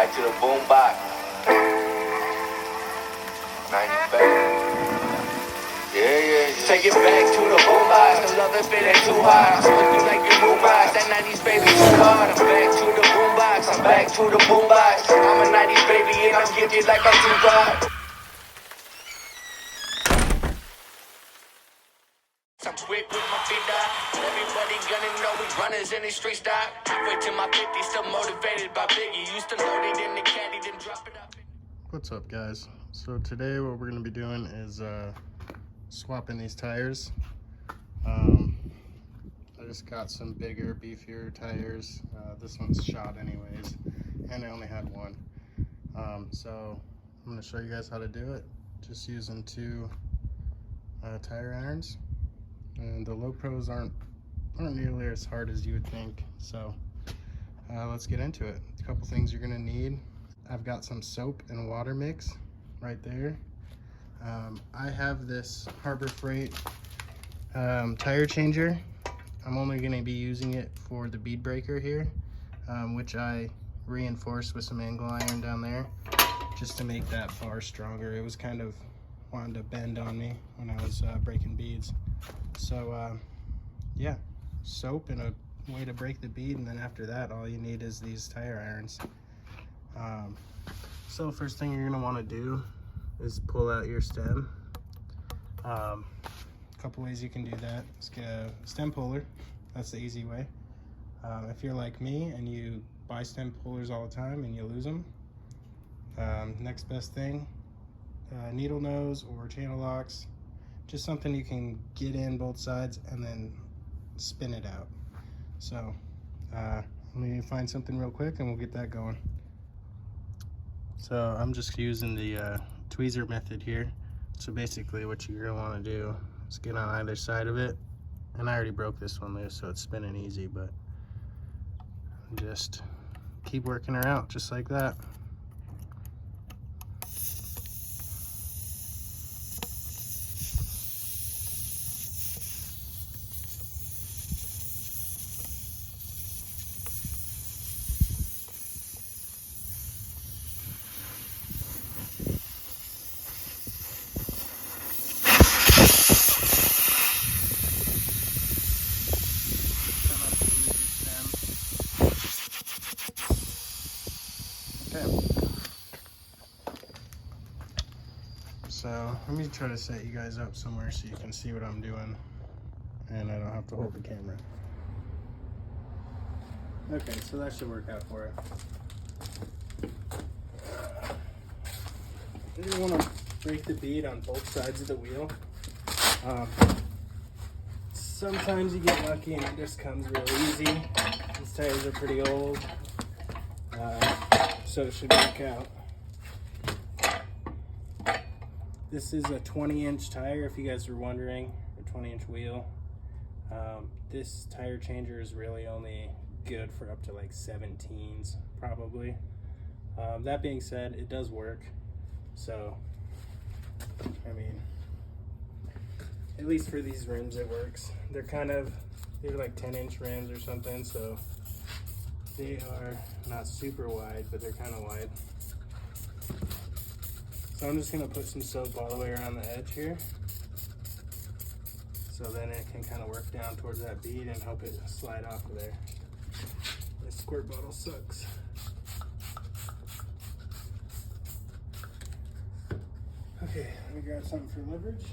back to the boombox. 90 yeah. Take it back to the boombox. I love it, feeling too hot. I'm smoking like a boombox. That 90s baby too hard. I'm back to the boombox. I'm back to the boombox. I'm a 90s baby and I'm gifted like I'm too hard. I'm quick with my feet up. Everybody gonna know we runners in the street stop. Halfway to my 50, still motivated by Biggie. Used to load it in the caddy, then drop it up. What's up, guys? So today what we're gonna be doing is swapping these tires. I just got some bigger, beefier tires. This one's shot anyways, and I only had one. So I'm gonna show you guys how to do it. Just using two tire irons. And the low pros aren't nearly as hard as you would think. So let's get into it. A couple things you're gonna need. I've got some soap and water mix right there. I have this Harbor Freight tire changer. I'm only gonna be using it for the bead breaker here, which I reinforced with some angle iron down there just to make that bar stronger. It was kind of wanting to bend on me when I was breaking beads. So yeah, soap and a way to break the bead, and then after that all you need is these tire irons. So first thing you're going to want to do is pull out your stem. A couple ways you can do that. Let's get a stem puller. That's the easy way. If you're like me and you buy stem pullers all the time and you lose them, next best thing, needle nose or channel locks. Just something you can get in both sides and then spin it out. So let me find something real quick and we'll get that going. So I'm just using the tweezer method here. So basically what you're gonna wanna do is get on either side of it. And I already broke this one loose, so it's spinning easy, but just keep working her out just like that. So let me try to set you guys up somewhere so you can see what I'm doing and I don't have to hold the camera. Okay, so that should work out for it. You want to break the bead on both sides of the wheel. Sometimes you get lucky and it just comes real easy. These tires are pretty old, so it should work out. This is a 20-inch tire, if you guys were wondering, a 20-inch wheel. This tire changer is really only good for up to like 17s, probably. That being said, it does work. So, I mean, at least for these rims it works. They're like 10-inch rims or something, so they are not super wide, but they're kind of wide. So I'm just going to put some soap all the way around the edge here, so then it can kind of work down towards that bead and help it slide off of there. This squirt bottle sucks. Okay, let me grab something for leverage.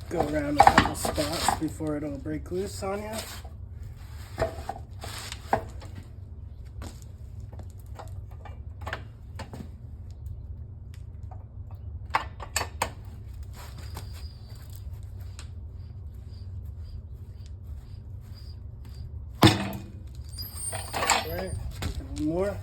Go around a couple spots before it'll break loose on you. right, one more.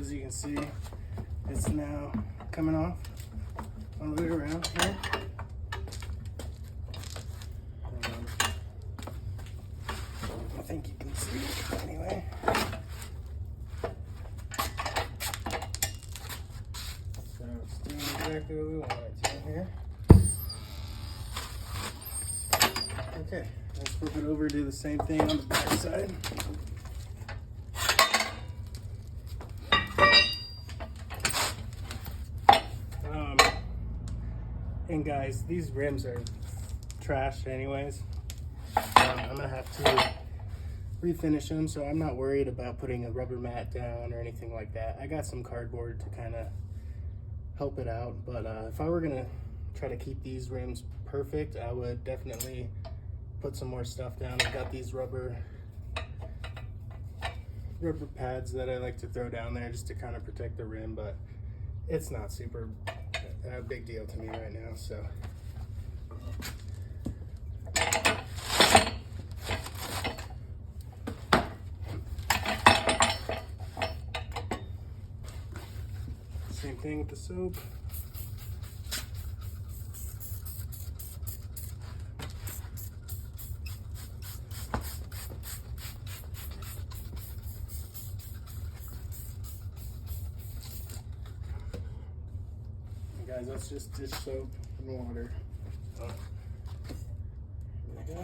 As you can see, it's now coming off all the way around here. I think you can see it anyway. So it's doing exactly what we want it to here. Okay, let's flip it over, do the same thing on the back side. And guys, these rims are trash anyways. I'm gonna have to refinish them, so I'm not worried about putting a rubber mat down or anything like that. I got some cardboard to kind of help it out, but if I were gonna try to keep these rims perfect, I would definitely put some more stuff down. I've got these rubber pads that I like to throw down there just to kind of protect the rim, but it's not super a big deal to me right now, so. Same thing with the soap. Guys, that's just dish soap and water. Oh. There we go.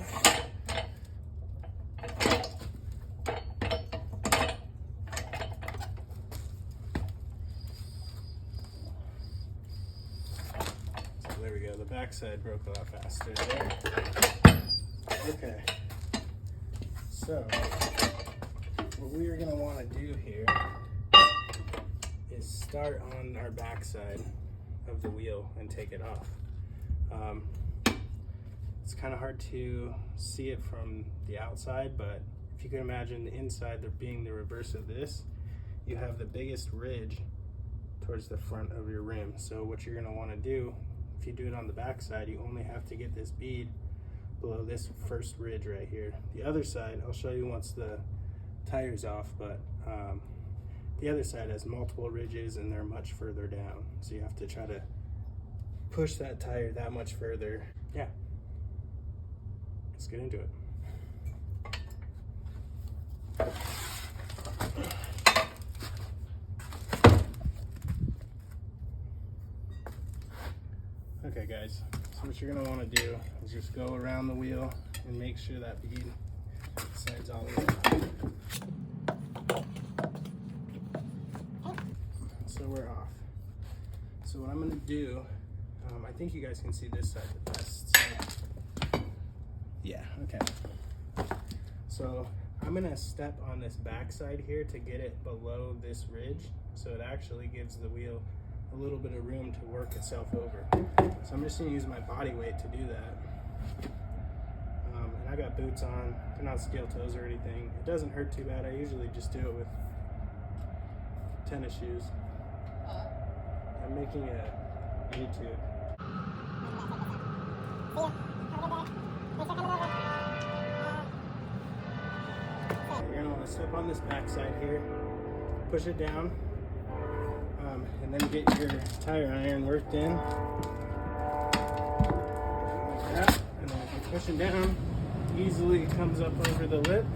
So there we go. The backside broke a lot faster there. Okay. So what we are going to want to do here is start on our backside of the wheel and take it off. It's kind of hard to see it from the outside, but if you can imagine the inside there being the reverse of this, you have the biggest ridge towards the front of your rim. So what you're going to want to do, if you do it on the back side, you only have to get this bead below this first ridge right here. The other side I'll show you once the tire's off, but the other side has multiple ridges and they're much further down. So you have to try to push that tire that much further. Yeah. Let's get into it. Okay guys, so what you're gonna wanna do is just go around the wheel and make sure that bead slides all the way up. So we're off. So what I'm gonna do, I think you guys can see this side the best. So, yeah, okay. So I'm gonna step on this back side here to get it below this ridge, so it actually gives the wheel a little bit of room to work itself over. So I'm just gonna use my body weight to do that. And I got boots on, they're not steel toes or anything. It doesn't hurt too bad. I usually just do it with tennis shoes. I'm making a YouTube. You're gonna want to step on this back side here, push it down, and then get your tire iron worked in. Like that. And then if you're pushing down, easily it comes up over the lip.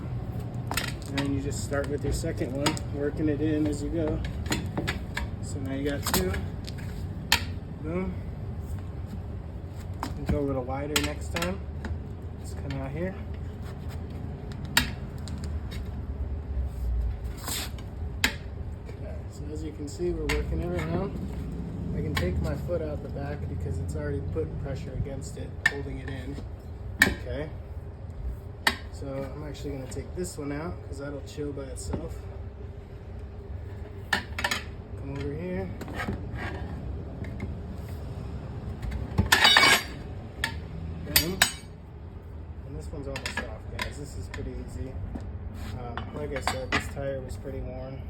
And then you just start with your second one, working it in as you go. So now you got two. Boom. And go a little wider next time. Just come out here. Okay, so as you can see, we're working it around. I can take my foot out the back because it's already putting pressure against it, holding it in. Okay. So I'm actually going to take this one out because that'll chill by itself. here. Boom. And this one's almost off, guys. This is pretty easy. Like I said, this tire was pretty worn.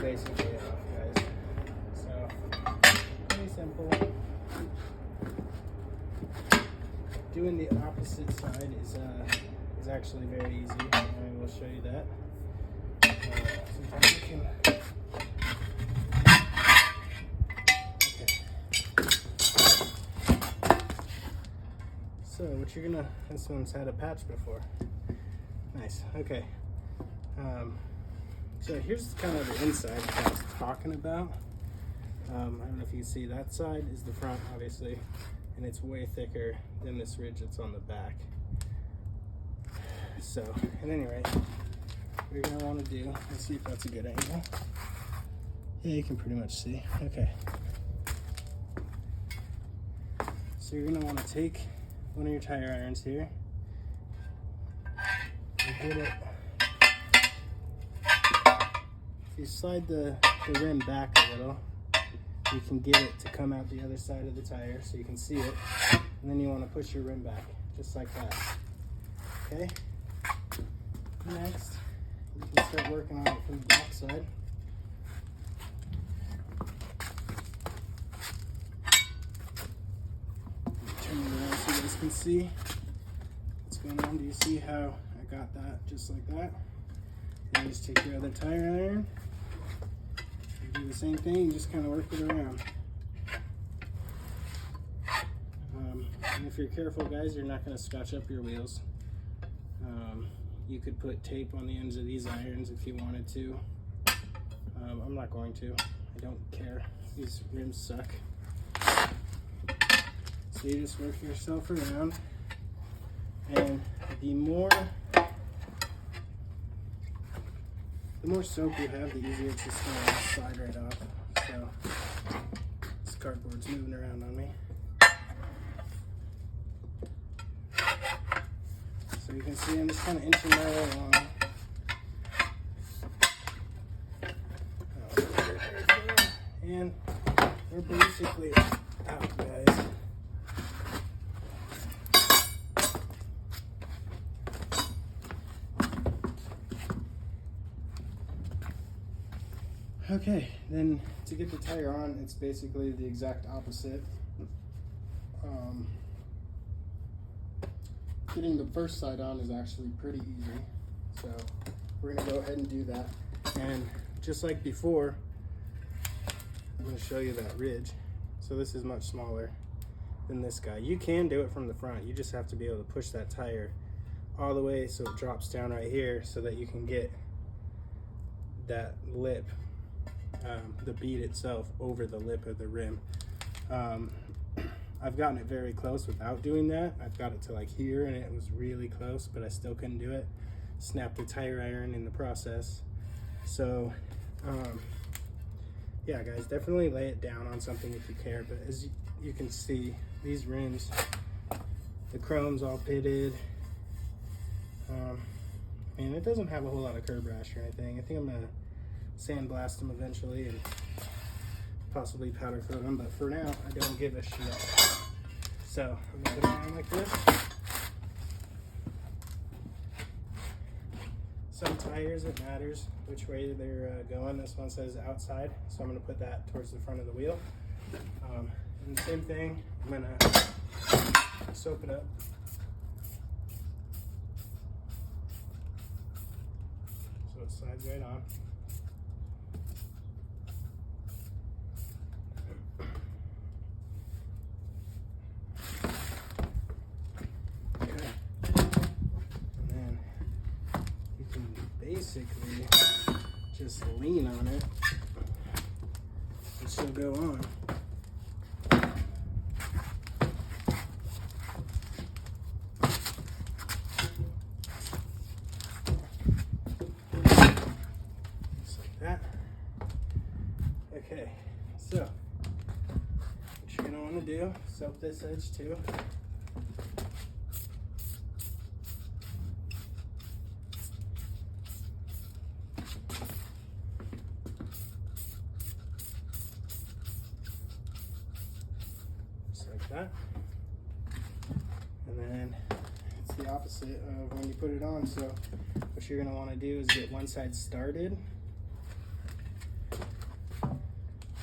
Basically off, guys. So pretty simple. Doing the opposite side is actually very easy. I will show you that. Sometimes you can. Okay. So what you're gonna. This one's had a patch before. Nice. Okay. So here's kind of the inside that I was talking about. I don't know if you can see, that side is the front, obviously, and it's way thicker than this ridge that's on the back. So, at any rate, what you're gonna want to do, let's see if that's a good angle. Yeah, you can pretty much see. Okay. So you're gonna want to take one of your tire irons here and get it. If you slide the rim back a little, you can get it to come out the other side of the tire so you can see it. And then you want to push your rim back, just like that. Okay? Next, you can start working on it from the back side. Turn it around so you guys can see what's going on. Do you see how I got that just like that? Then just take your other tire iron. Do the same thing, you just kind of work it around. And if you're careful, guys, you're not going to scotch up your wheels. You could put tape on the ends of these irons if you wanted to. I'm not going to. I don't care. These rims suck. So you just work yourself around. And the more soap you have, the easier it's just going to slide right off. So this cardboard's moving around on me. So you can see I'm just kind of inching my way along. And we're basically out, guys. Okay, then to get the tire on, it's basically the exact opposite. Getting the first side on is actually pretty easy. So we're gonna go ahead and do that. And just like before, I'm gonna show you that ridge. So this is much smaller than this guy. You can do it from the front. You just have to be able to push that tire all the way so it drops down right here so that you can get that lip, the bead itself, over the lip of the rim. I've gotten it very close without doing that. I've got it to like here and it was really close, but I still couldn't do it. Snapped the tire iron in the process. So yeah, guys, definitely lay it down on something if you care. But as you can see, these rims, the chrome's all pitted. And it doesn't have a whole lot of curb rash or anything. I think I'm gonna sandblast them eventually and possibly powder coat them, but for now, I don't give a shit. So I'm gonna put it on like this. Some tires, it matters which way they're going. This one says outside, so I'm gonna put that towards the front of the wheel. And the same thing, I'm gonna soap it up. So it slides right on. Basically just lean on it and she'll go on. Just like that. Okay. Okay, so what you're gonna want to do, soap this edge too. Just like that. And then it's the opposite of when you put it on. So what you're gonna want to do is get one side started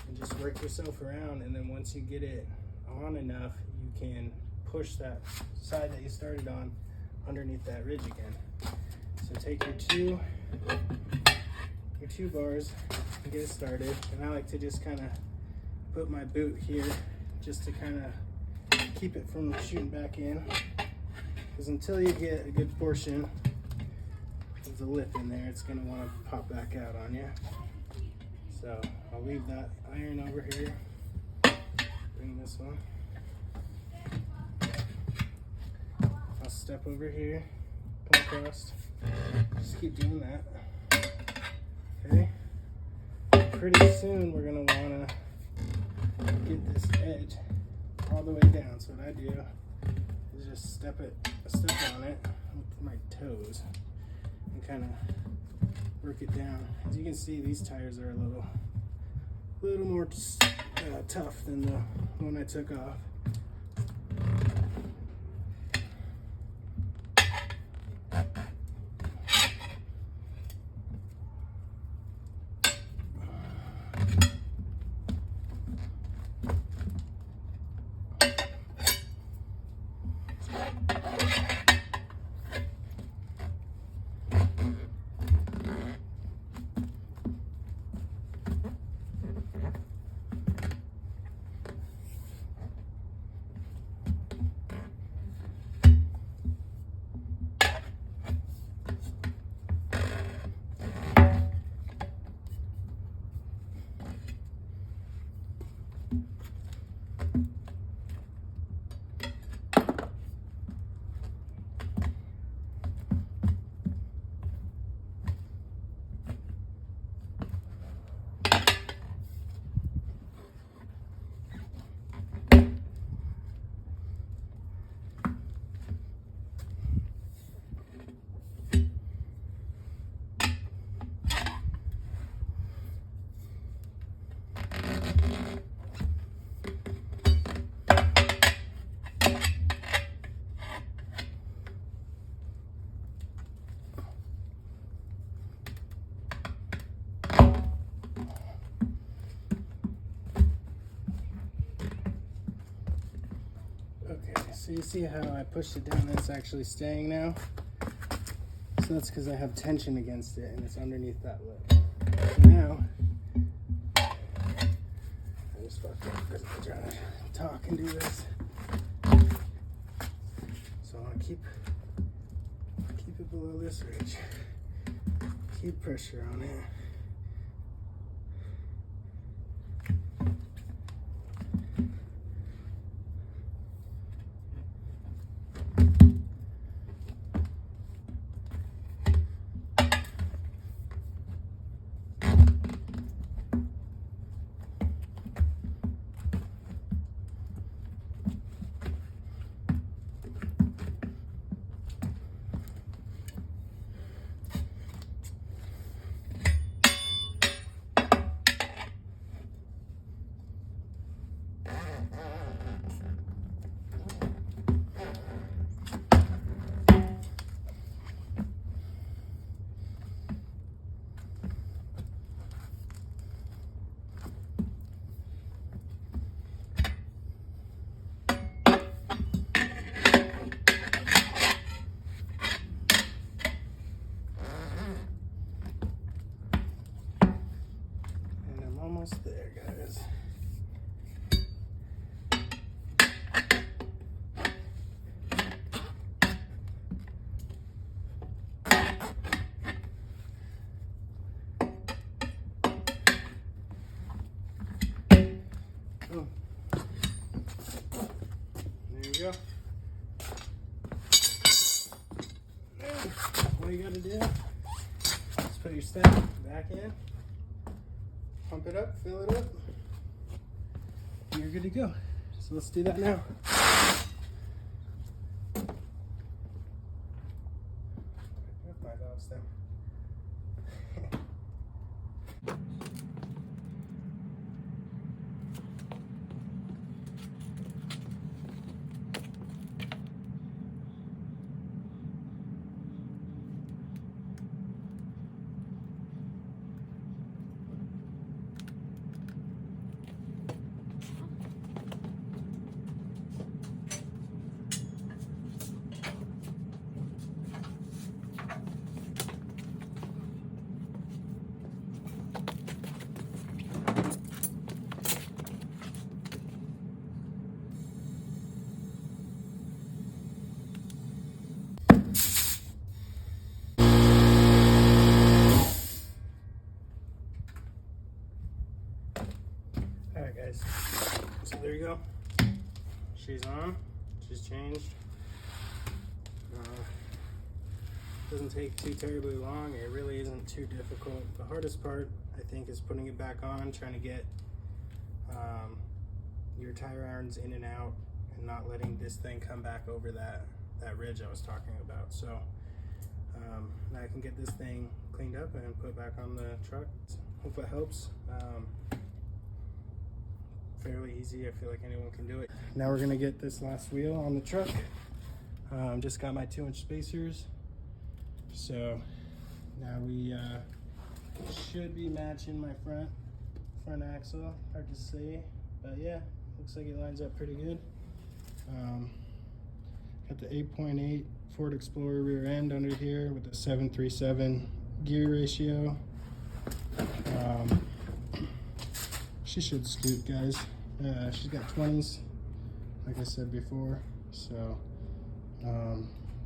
and just work yourself around, and then once you get it on enough, you can push that side that you started on underneath that ridge again. So take your two bars and get it started. And I like to just kind of put my boot here just to kind of keep it from shooting back in, because until you get a good portion of the lip in there, it's going to want to pop back out on you. So I'll leave that iron over here, bring this one, I'll step over here, come across, just keep doing that. Okay, pretty soon we're going to want to get this edge all the way down. So what I do is just step on it with my toes and kind of work it down. As you can see, these tires are a little more tough than the one I took off. So you see how I pushed it down and it's actually staying now? So that's because I have tension against it and it's underneath that lip. So now, I just fucked up because I'm trying to talk and do this. So I want to keep it below this ridge. Keep pressure on it. Almost there, guys. Oh. There you go. All you gotta do is put your step back in. pump it up, fill it up. You're good to go. So let's do that now. My dog's there. Alright guys, so there you go. She's on, she's changed. Doesn't take too terribly long, it really isn't too difficult. The hardest part, I think, is putting it back on, trying to get your tire irons in and out and not letting this thing come back over that ridge I was talking about. So now I can get this thing cleaned up and put back on the truck. Hope it helps. Fairly easy. I feel like anyone can do it. Now we're gonna get this last wheel on the truck. Just got my 2-inch spacers, so now we should be matching my front axle. Hard to say, but yeah, looks like it lines up pretty good. Got the 8.8 Ford Explorer rear end under here with the 737 gear ratio. She should scoot, guys. She's got 20s, like I said before. So,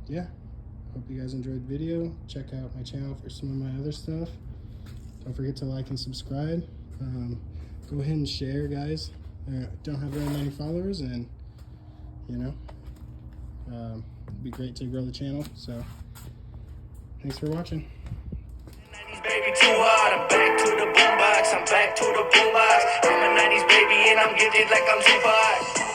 yeah. Hope you guys enjoyed the video. Check out my channel for some of my other stuff. Don't forget to like and subscribe. Go ahead and share, guys. Don't have very many followers, and you know, it'd be great to grow the channel. So, thanks for watching. Baby, too hard. I'm back to the boombox. I'm back to the boombox. I'm a 90s baby and I'm gifted like I'm Tupac.